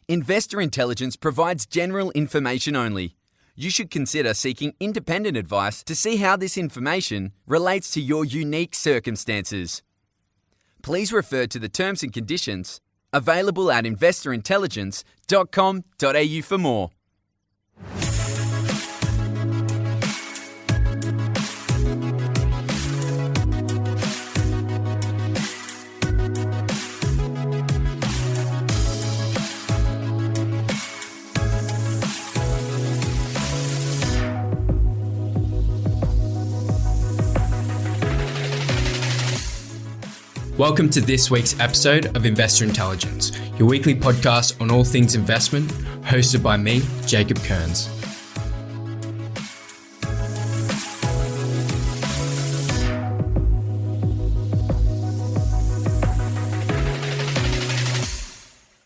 Investor intelligence provides general information only. You should consider seeking independent advice to see how this information relates to your unique circumstances. Please refer to the terms and conditions available at investorintelligence.com.au for more. Welcome to this week's episode of Investor Intelligence, your weekly podcast on all things investment, hosted by me, Jacob Kearns.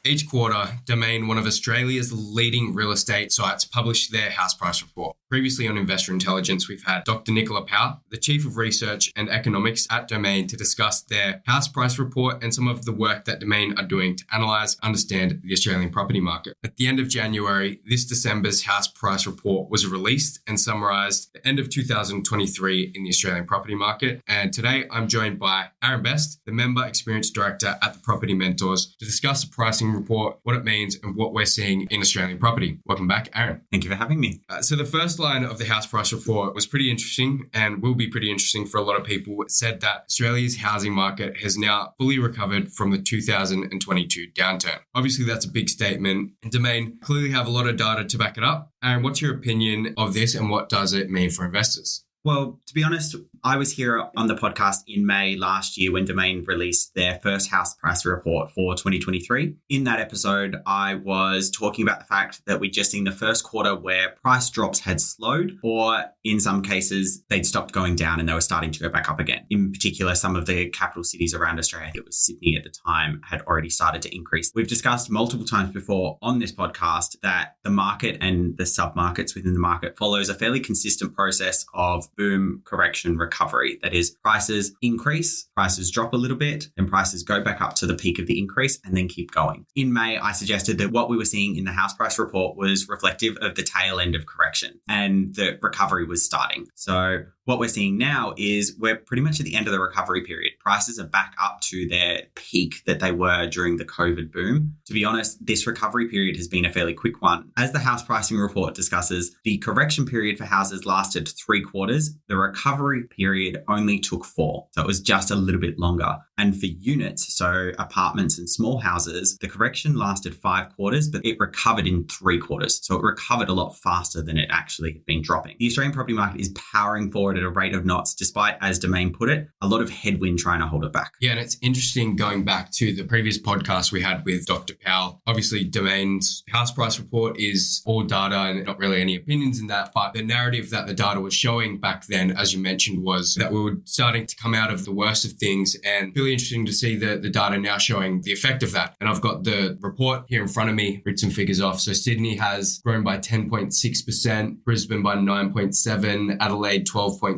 Each quarter, Domain, one of Australia's leading real estate sites, published their house price report. Previously on Investor Intelligence, we've had Dr. Nicola Powell, the Chief of Research and Economics at Domain, to discuss their house price report and some of the work that Domain are doing to analyse, understand the Australian property market. At the end of January, this December's house price report was released and summarised the end of 2023 in the Australian property market. And today, I'm joined by Aaron Best, the Member Experience Director at the Property Mentors, to discuss the pricing report, what it means, and what we're seeing in Australian property. Welcome back, Aaron. Thank you for having me. So the first line of the house price report was pretty interesting and will be pretty interesting for a lot of people. It said that Australia's housing market has now fully recovered from the 2022 downturn. Obviously, that's a big statement. Domain clearly have a lot of data to back it up. Aaron, what's your opinion of this and what does it mean for investors? Well, to be honest, I was here on the podcast in May last year when Domain released their first house price report for 2023. In that episode, I was talking about the fact that we'd just seen the first quarter where price drops had slowed, or in some cases, they'd stopped going down and they were starting to go back up again. In particular, some of the capital cities around Australia, I think it was Sydney at the time, had already started to increase. We've discussed multiple times before on this podcast that the market and the sub-markets within the market follows a fairly consistent process of boom, correction, recovery. That is, prices increase, prices drop a little bit, then prices go back up to the peak of the increase and then keep going. In May, I suggested that what we were seeing in the house price report was reflective of the tail end of correction and the recovery was starting. So what we're seeing now is we're pretty much at the end of the recovery period. Prices are back up to their peak that they were during the COVID boom. To be honest, this recovery period has been a fairly quick one. As the house pricing report discusses, the correction period for houses lasted 3 quarters. The recovery period only took 4. So it was just a little bit longer. And for units, so apartments and small houses, the correction lasted 5 quarters, but it recovered in 3 quarters. So it recovered a lot faster than it actually had been dropping. The Australian property market is powering forward at a rate of knots, despite, as Domain put it, a lot of headwind trying to hold it back. Yeah, and it's interesting going back to the previous podcast we had with Dr. Powell. Obviously, Domain's house price report is all data and not really any opinions in that, but the narrative that the data was showing back then, as you mentioned, was that we were starting to come out of the worst of things, and really interesting to see the data now showing the effect of that. And I've got the report here in front of me, read some figures off. So Sydney has grown by 10.6%, Brisbane by 9.7%, Adelaide 12.7%,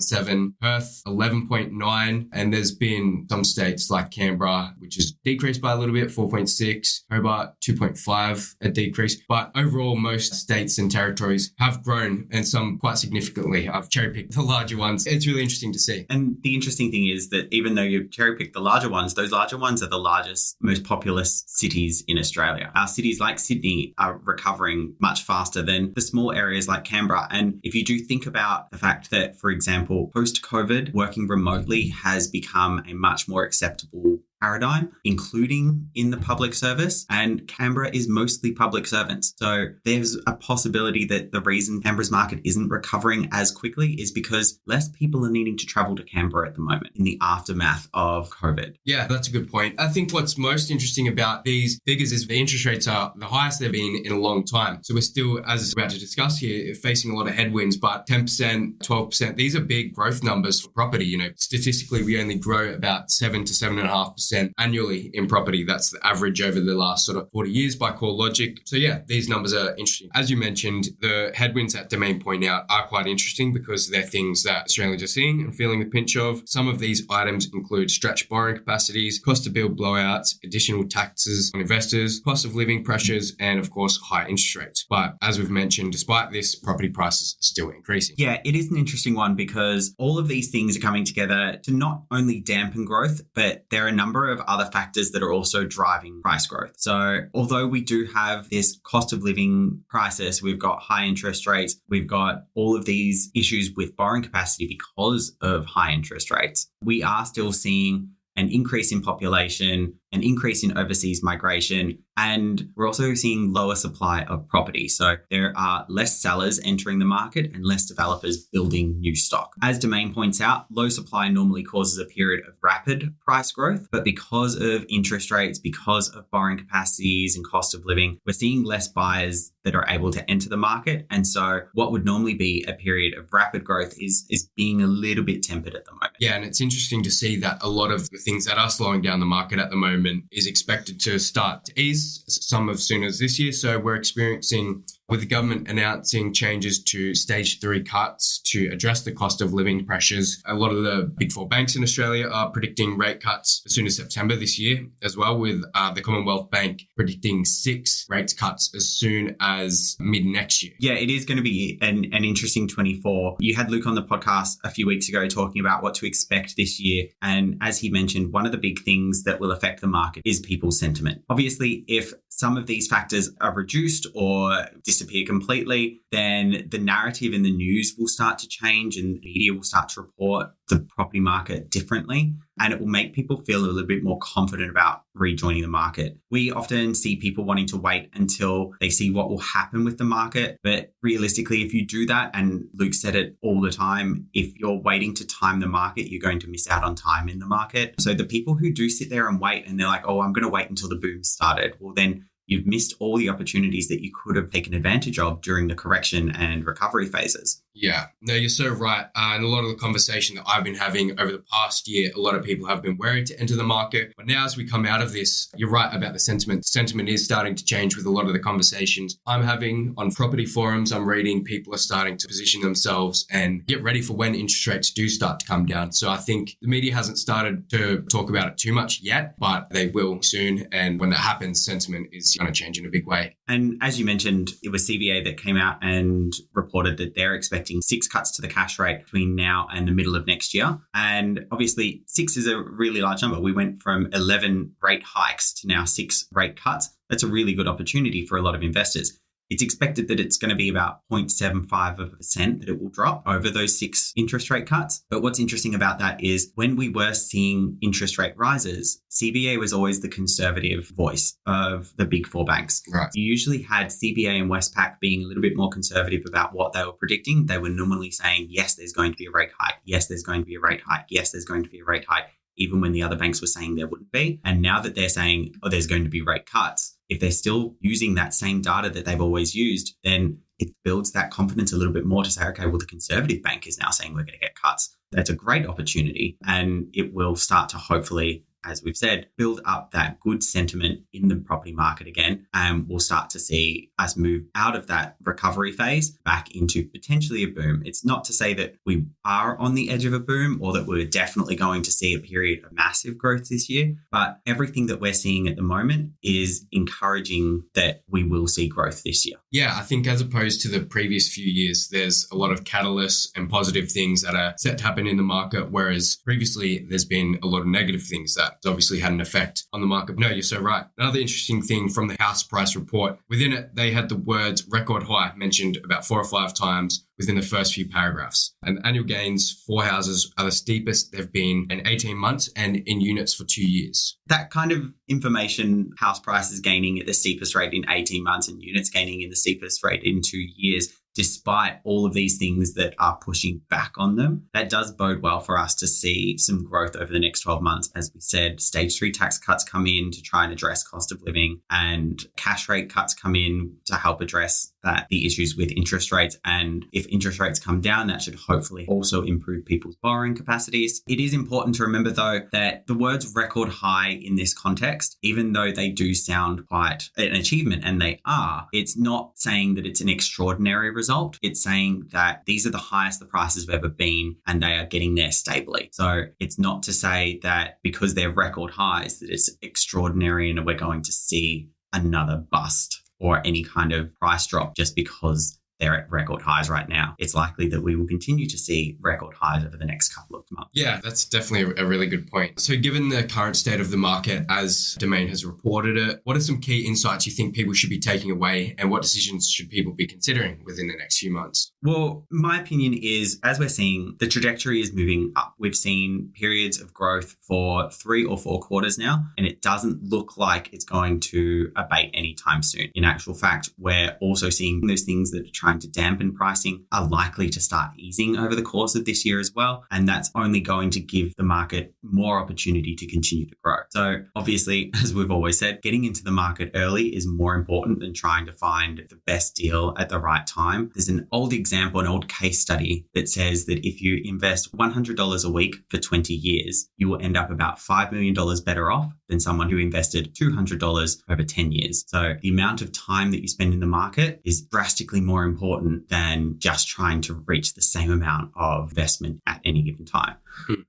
Perth 11.9%, and there's been some states like Canberra, which has decreased by a little bit, 4.6%, Hobart 2.5%, a decrease. But overall, most states and territories have grown, and some quite significantly. I've cherry-picked the larger ones. It's really interesting to see. And the interesting thing is that even though you've cherry-picked the larger ones, those larger ones are the largest, most populous cities in Australia. Our cities like Sydney are recovering much faster than the small areas like Canberra. And if you do think about the fact that, for example, post-COVID, working remotely has become a much more acceptable paradigm, including in the public service, and Canberra is mostly public servants. So there's a possibility that the reason Canberra's market isn't recovering as quickly is because less people are needing to travel to Canberra at the moment in the aftermath of COVID. Yeah, that's a good point. I think what's most interesting about these figures is the interest rates are the highest they've been in a long time. So we're still, as we're about to discuss here, facing a lot of headwinds, but 10%, 12%, these are big growth numbers for property. You know, statistically, we only grow about 7 to 7.5% 5% annually in property. That's the average over the last sort of 40 years by Core Logic. So yeah, these numbers are interesting. As you mentioned, the headwinds that Domain point out are quite interesting because they're things that Australians are seeing and feeling the pinch of. Some of these items include stretched borrowing capacities, cost to build blowouts, additional taxes on investors, cost of living pressures, and of course, high interest rates. But as we've mentioned, despite this, property prices are still increasing. Yeah, it is an interesting one because all of these things are coming together to not only dampen growth, but there are a number of other factors that are also driving price growth. So although we do have this cost of living crisis, we've got high interest rates, we've got all of these issues with borrowing capacity because of high interest rates, we are still seeing an increase in population, an increase in overseas migration, and we're also seeing lower supply of property. So there are less sellers entering the market and less developers building new stock. As Domain points out, low supply normally causes a period of rapid price growth, but because of interest rates, because of borrowing capacities and cost of living, we're seeing less buyers that are able to enter the market. And so what would normally be a period of rapid growth is being a little bit tempered at the moment. Yeah, and it's interesting to see that a lot of the things that are slowing down the market at the moment is expected to start to ease, some as soon as this year. So we're experiencing, with the government announcing changes to stage 3 cuts to address the cost of living pressures, a lot of the big 4 banks in Australia are predicting rate cuts as soon as September this year as well, with the Commonwealth Bank predicting 6 rate cuts as soon as mid next year. Yeah, it is going to be an interesting 24. You had Luke on the podcast a few weeks ago talking about what to expect this year. And as he mentioned, one of the big things that will affect the market is people's sentiment. Obviously, if some of these factors are reduced or disappear completely, then the narrative in the news will start to change and the media will start to report the property market differently. And it will make people feel a little bit more confident about rejoining the market. We often see people wanting to wait until they see what will happen with the market. But realistically, if you do that, and Luke said it all the time, if you're waiting to time the market, you're going to miss out on time in the market. So the people who do sit there and wait and they're like, oh, I'm going to wait until the boom started, well, then you've missed all the opportunities that you could have taken advantage of during the correction and recovery phases. Yeah, no, you're so right. And a lot of the conversation that I've been having over the past year, a lot of people have been wary to enter the market. But now as we come out of this, you're right about the sentiment. Sentiment is starting to change with a lot of the conversations I'm having on property forums. I'm reading people are starting to position themselves and get ready for when interest rates do start to come down. So I think the media hasn't started to talk about it too much yet, but they will soon. And when that happens, sentiment is going to change in a big way. And as you mentioned, it was CBA that came out and reported that they're expecting 6 cuts to the cash rate between now and the middle of next year. And obviously 6 is a really large number. We went from 11 rate hikes to now 6 rate cuts. That's a really good opportunity for a lot of investors. It's expected that it's going to be about 0.75% that it will drop over those 6 interest rate cuts. But what's interesting about that is when we were seeing interest rate rises, CBA was always the conservative voice of the big 4 banks. Right. You usually had CBA and Westpac being a little bit more conservative about what they were predicting. They were normally saying, yes, there's going to be a rate hike. Yes, there's going to be a rate hike. Yes, there's going to be a rate hike, even when the other banks were saying there wouldn't be. And now that they're saying, oh, there's going to be rate cuts, if they're still using that same data that they've always used, then it builds that confidence a little bit more to say, okay, well, the conservative bank is now saying we're going to get cuts. That's a great opportunity. And it will start to hopefully, as we've said, build up that good sentiment in the property market again. And we'll start to see us move out of that recovery phase back into potentially a boom. It's not to say that we are on the edge of a boom or that we're definitely going to see a period of massive growth this year, but everything that we're seeing at the moment is encouraging that we will see growth this year. Yeah, I think as opposed to the previous few years, there's a lot of catalysts and positive things that are set to happen in the market, whereas previously there's been a lot of negative things that obviously had an effect on the market. No, you're so right. Another interesting thing from the house price report, within it, they had the words record high mentioned about 4 or 5 times within the first few paragraphs. And the annual gains for houses are the steepest they've been in 18 months and in units for 2 years. That kind of information, house prices gaining at the steepest rate in 18 months and units gaining in the steepest rate in 2 years, despite all of these things that are pushing back on them, that does bode well for us to see some growth over the next 12 months. As we said, stage 3 tax cuts come in to try and address cost of living, and cash rate cuts come in to help address that the issues with interest rates, and if interest rates come down, that should hopefully also improve people's borrowing capacities. It is important to remember, though, that the words record high in this context, even though they do sound quite an achievement, and they are, it's not saying that it's an extraordinary result. It's saying that these are the highest the prices have ever been, and they are getting there stably. So it's not to say that because they're record highs that it's extraordinary and we're going to see another bust or any kind of price drop just because they're at record highs right now. It's likely that we will continue to see record highs over the next couple of months. Yeah, that's definitely a really good point. So given the current state of the market as Domain has reported it, what are some key insights you think people should be taking away, and what decisions should people be considering within the next few months? Well, my opinion is, as we're seeing, the trajectory is moving up. We've seen periods of growth for 3 or 4 quarters now, and it doesn't look like it's going to abate anytime soon. In actual fact, we're also seeing those things that are trying to dampen pricing are likely to start easing over the course of this year as well. And that's only going to give the market more opportunity to continue to grow. So obviously, as we've always said, getting into the market early is more important than trying to find the best deal at the right time. There's an old example, an old case study that says that if you invest $100 a week for 20 years, you will end up about $5 million better off than someone who invested $200 over 10 years. So the amount of time that you spend in the market is drastically more important than just trying to reach the same amount of investment at any given time.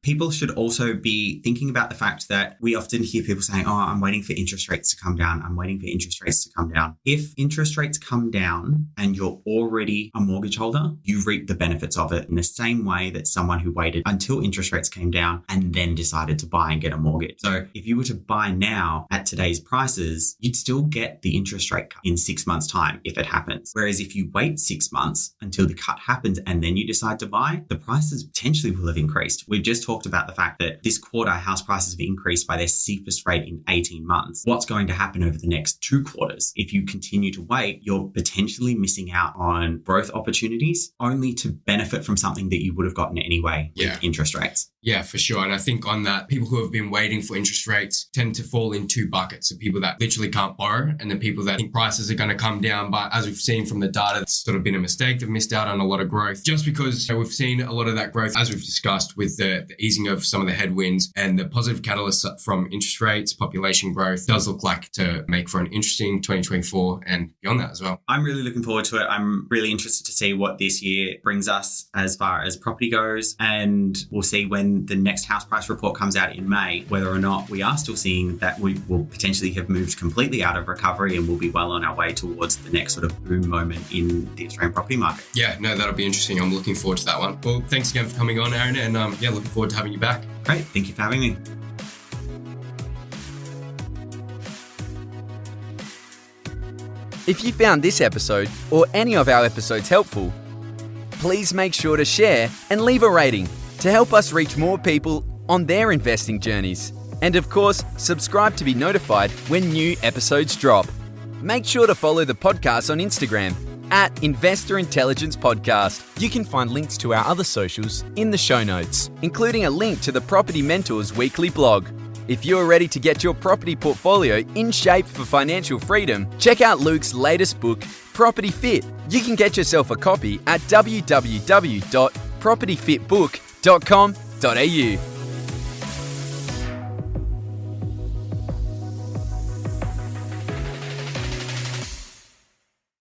People should also be thinking about the fact that we often hear people saying, oh, I'm waiting for interest rates to come down. I'm waiting for interest rates to come down. If interest rates come down and you're already a mortgage holder, you reap the benefits of it in the same way that someone who waited until interest rates came down and then decided to buy and get a mortgage. So if you were to buy now at today's prices, you'd still get the interest rate cut in 6 months' time if it happens. Whereas if you wait 6 months until the cut happens and then you decide to buy, the prices potentially will have increased. We've just talked about the fact that this quarter, house prices have increased by their steepest rate in 18 months. What's going to happen over the next 2 quarters? If you continue to wait, you're potentially missing out on growth opportunities only to benefit from something that you would have gotten anyway with interest rates. Yeah, for sure. And I think on that, people who have been waiting for interest rates tend to fall in 2 buckets. The people that literally can't borrow and the people that think prices are going to come down. But as we've seen from the data, it's sort of been a mistake. They've missed out on a lot of growth just because we've seen a lot of that growth, as we've discussed, with the easing of some of the headwinds and the positive catalysts from interest rates, population growth does look like to make for an interesting 2024 and beyond that as well. I'm really looking forward to it. I'm really interested to see what this year brings us as far as property goes. And we'll see when the next house price report comes out in May, whether or not we are still seeing that we will potentially have moved completely out of recovery and we'll be well on our way towards the next sort of boom moment in the Australian property market. Yeah, no, that'll be interesting. I'm looking forward to that one. Well, thanks again for coming on, Aaron, and looking forward to having you back. Great. Thank you for having me. If you found this episode or any of our episodes helpful, please make sure to share and leave a rating to help us reach more people on their investing journeys. And of course, subscribe to be notified when new episodes drop. Make sure to follow the podcast on Instagram at Investor Intelligence Podcast. You can find links to our other socials in the show notes, including a link to the Property Mentors weekly blog. If you're ready to get your property portfolio in shape for financial freedom, check out Luke's latest book, Property Fit. You can get yourself a copy at www.propertyfitbook.com.au.